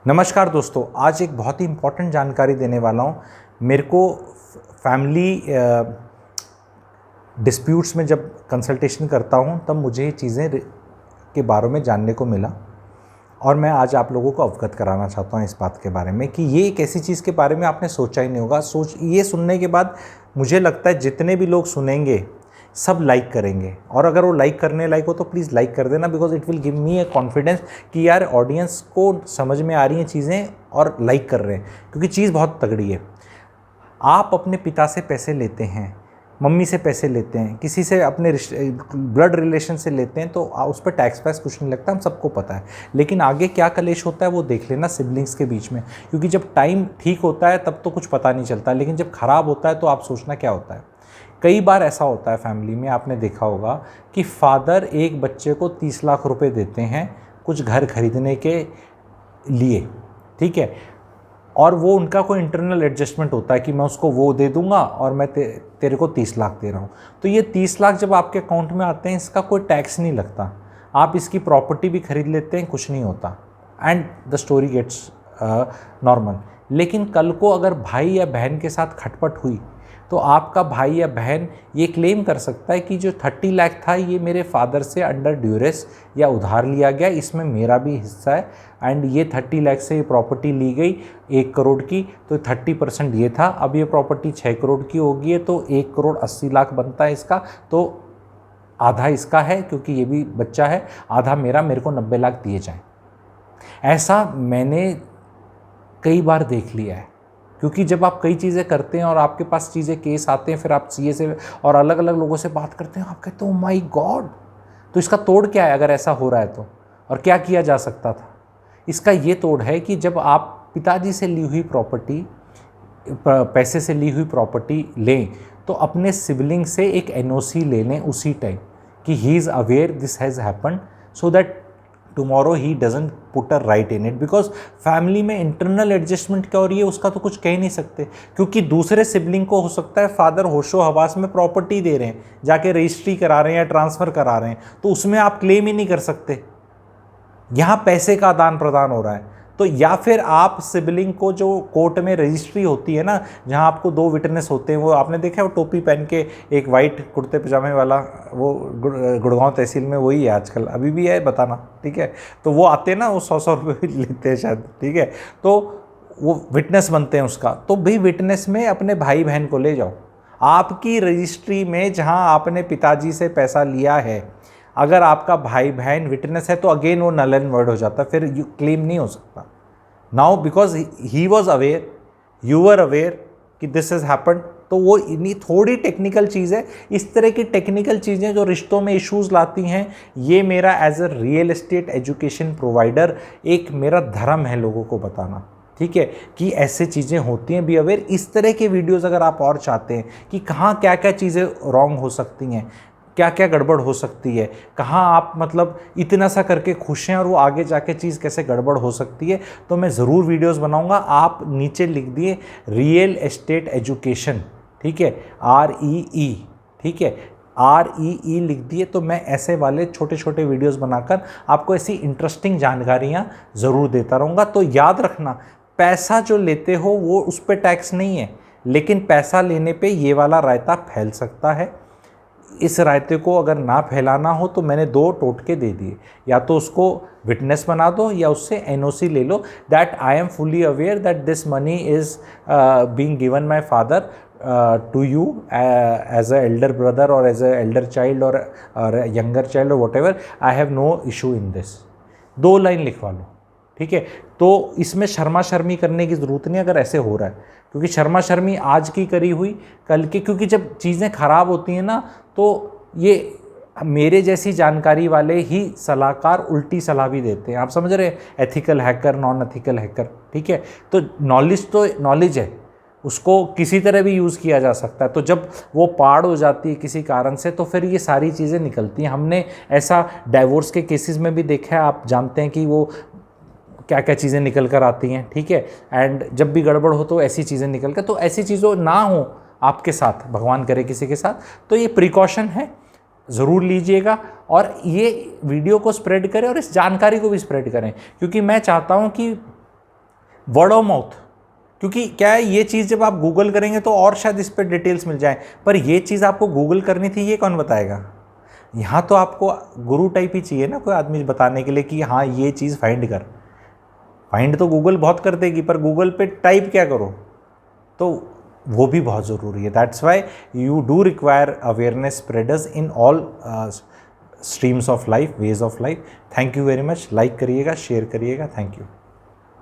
नमस्कार दोस्तों, आज एक बहुत ही इम्पॉर्टेंट जानकारी देने वाला हूँ। मेरे को फैमिली डिस्प्यूट्स में जब कंसल्टेशन करता हूँ तब मुझे ये चीज़ें के बारे में जानने को मिला और मैं आज आप लोगों को अवगत कराना चाहता हूँ इस बात के बारे में कि ये एक ऐसी चीज़ के बारे में आपने सोचा ही नहीं होगा। ये सुनने के बाद मुझे लगता है जितने भी लोग सुनेंगे सब लाइक करेंगे, और अगर वो लाइक करने लायक हो तो प्लीज़ लाइक कर देना, because it will give me A confidence कि यार ऑडियंस को समझ में आ रही हैं चीज़ें और लाइक कर रहे हैं, क्योंकि चीज़ बहुत तगड़ी है। आप अपने पिता से पैसे लेते हैं, मम्मी से पैसे लेते हैं, किसी से अपने ब्लड रिलेशन से लेते हैं, तो उस पर टैक्स वैक्स कुछ नहीं लगता, हम सबको पता है। लेकिन आगे क्या कलेश होता है वो देख लेना सिबलिंग्स के बीच में, क्योंकि जब टाइम ठीक होता है तब तो कुछ पता नहीं चलता, लेकिन जब ख़राब होता है तो आप सोचना क्या होता है। कई बार ऐसा होता है फैमिली में, आपने देखा होगा कि फादर एक बच्चे को 30 लाख रुपए देते हैं कुछ घर खरीदने के लिए, ठीक है, और वो उनका कोई इंटरनल एडजस्टमेंट होता है कि मैं उसको वो दे दूंगा और मैं तेरे को 30 लाख दे रहा हूँ। तो ये 30 लाख जब आपके अकाउंट में आते हैं इसका कोई टैक्स नहीं लगता, आप इसकी प्रॉपर्टी भी खरीद लेते हैं, कुछ नहीं होता, and the story gets normal. लेकिन कल को अगर भाई या बहन के साथ खटपट हुई तो आपका भाई या बहन ये क्लेम कर सकता है कि जो 30 लाख था ये मेरे फादर से अंडर ड्यूरेस या उधार लिया गया, इसमें मेरा भी हिस्सा है, एंड ये 30 लाख से ये प्रॉपर्टी ली गई 1 करोड़ की, तो 30% ये था, अब ये प्रॉपर्टी 6 करोड़ की होगी है तो 1 करोड़ 80 लाख बनता है इसका, तो आधा इसका है क्योंकि ये भी बच्चा है, आधा मेरा, मेरे को 90 लाख दिए जाएँ। ऐसा मैंने कई बार देख लिया है, क्योंकि जब आप कई चीज़ें करते हैं और आपके पास चीज़ें केस आते हैं, फिर आप सीए से और अलग अलग लोगों से बात करते हैं, आप कहते हो माय गॉड, तो इसका तोड़ क्या है अगर ऐसा हो रहा है तो, और क्या किया जा सकता था। इसका ये तोड़ है कि जब आप पिताजी से ली हुई प्रॉपर्टी, पैसे से ली हुई प्रॉपर्टी लें तो अपने सिबलिंग से एक एनओसी ले लें उसी टाइम कि he is aware this has happen, so that tomorrow he doesn't put a right in it, because family में इंटरनल एडजस्टमेंट क्या हो रही है उसका तो कुछ कह नहीं सकते, क्योंकि दूसरे सिबलिंग को हो सकता है फादर होशो हवास में प्रॉपर्टी दे रहे हैं, जाके रजिस्ट्री करा रहे हैं या ट्रांसफ़र करा रहे हैं, तो उसमें आप क्लेम ही नहीं कर सकते। यहाँ पैसे का आदान प्रदान हो रहा है, तो या फिर आप सिबलिंग को, जो कोर्ट में रजिस्ट्री होती है ना, जहाँ आपको 2 विटनेस होते हैं, वो आपने देखा है वो टोपी पहन के एक वाइट कुर्ते पजामे वाला, वो गुड़गांव तहसील में वही है आजकल, अभी भी है, बताना, ठीक है, तो वो आते हैं ना, वो 100 रुपये भी लेते हैं शायद, ठीक है, तो वो विटनेस बनते हैं उसका, तो भाई विटनेस में अपने भाई बहन को ले जाओ। आपकी रजिस्ट्री में जहाँ आपने पिताजी से पैसा लिया है, अगर आपका भाई बहन विटनेस है तो अगेन वो नल एंड वर्ड हो जाता है, फिर क्लेम नहीं हो सकता। Now because he was aware, you were aware कि दिस हैज़ हैपन्ड, तो वो इतनी थोड़ी टेक्निकल चीज़ है। इस तरह की टेक्निकल चीज़ें जो रिश्तों में इश्यूज लाती हैं, ये मेरा as a real estate education provider एक मेरा धर्म है लोगों को बताना, ठीक है, कि ऐसे चीज़ें होती हैं, बी अवेयर। इस तरह के वीडियोज़ अगर आप और चाहते हैं कि कहाँ क्या क्या चीज़ें रॉन्ग हो सकती हैं, क्या क्या गड़बड़ हो सकती है, कहाँ आप मतलब इतना सा करके खुश हैं और वो आगे जाके चीज़ कैसे गड़बड़ हो सकती है, तो मैं ज़रूर वीडियोस बनाऊंगा। आप नीचे लिख दिए रियल एस्टेट एजुकेशन, ठीक है, REE, ठीक है, REE लिख दिए, तो मैं ऐसे वाले छोटे छोटे वीडियोस बनाकर आपको ऐसी इंटरेस्टिंग जानकारियाँ ज़रूर देता रहूँगा। तो याद रखना, पैसा जो लेते हो वो उस पर टैक्स नहीं है, लेकिन पैसा लेने पे ये वाला रायता फैल सकता है। इस रायते को अगर ना फैलाना हो तो मैंने 2 टोटके दे दिए, या तो उसको विटनेस बना दो या उससे एनओसी ले लो, that I am fully aware that this money is being given my father to you as a elder brother और एज अ एल्डर चाइल्ड और यंगर चाइल्ड और whatever, I have no issue in this. 2 line लिखवा लो, ठीक है। तो इसमें शर्मा शर्मी करने की ज़रूरत नहीं अगर ऐसे हो रहा है, क्योंकि शर्मा शर्मी आज की करी हुई कल की, क्योंकि जब चीज़ें ख़राब होती हैं ना तो ये मेरे जैसी जानकारी वाले ही सलाहकार उल्टी सलाह भी देते हैं, आप समझ रहे हैं, ethical hacker, non ethical hacker, ठीक है। तो नॉलेज तो नॉलेज है, उसको किसी तरह भी यूज़ किया जा सकता है, तो जब वो पाड़ हो जाती है किसी कारण से तो फिर ये सारी चीज़ें निकलती हैं। हमने ऐसा डाइवोर्स के केसेस में भी देखा है, आप जानते हैं कि वो क्या क्या चीज़ें निकल कर आती हैं, ठीक है, एंड जब भी गड़बड़ हो तो ऐसी चीज़ें निकल कर, तो ऐसी चीज़ों ना हो आपके साथ, भगवान करे किसी के साथ, तो ये प्रिकॉशन है, ज़रूर लीजिएगा और ये वीडियो को स्प्रेड करें और इस जानकारी को भी स्प्रेड करें, क्योंकि मैं चाहता हूँ कि वर्ड ऑफ माउथ, क्योंकि क्या है ये चीज़ जब आप गूगल करेंगे तो और शायद इस पर डिटेल्स मिल जाए, पर ये चीज़ आपको गूगल करनी थी ये कौन बताएगा? यहाँ तो आपको गुरु टाइप ही चाहिए ना कोई आदमी बताने के लिए कि हाँ ये चीज़ फाइंड कर। फाइंड तो गूगल बहुत कर देगी, पर गूगल पे टाइप क्या करो, तो वो भी बहुत ज़रूरी है। That's why you do require awareness spreaders in all streams of life, ways of life. Thank you very much. Like करिएगा, शेयर करिएगा। Thank you.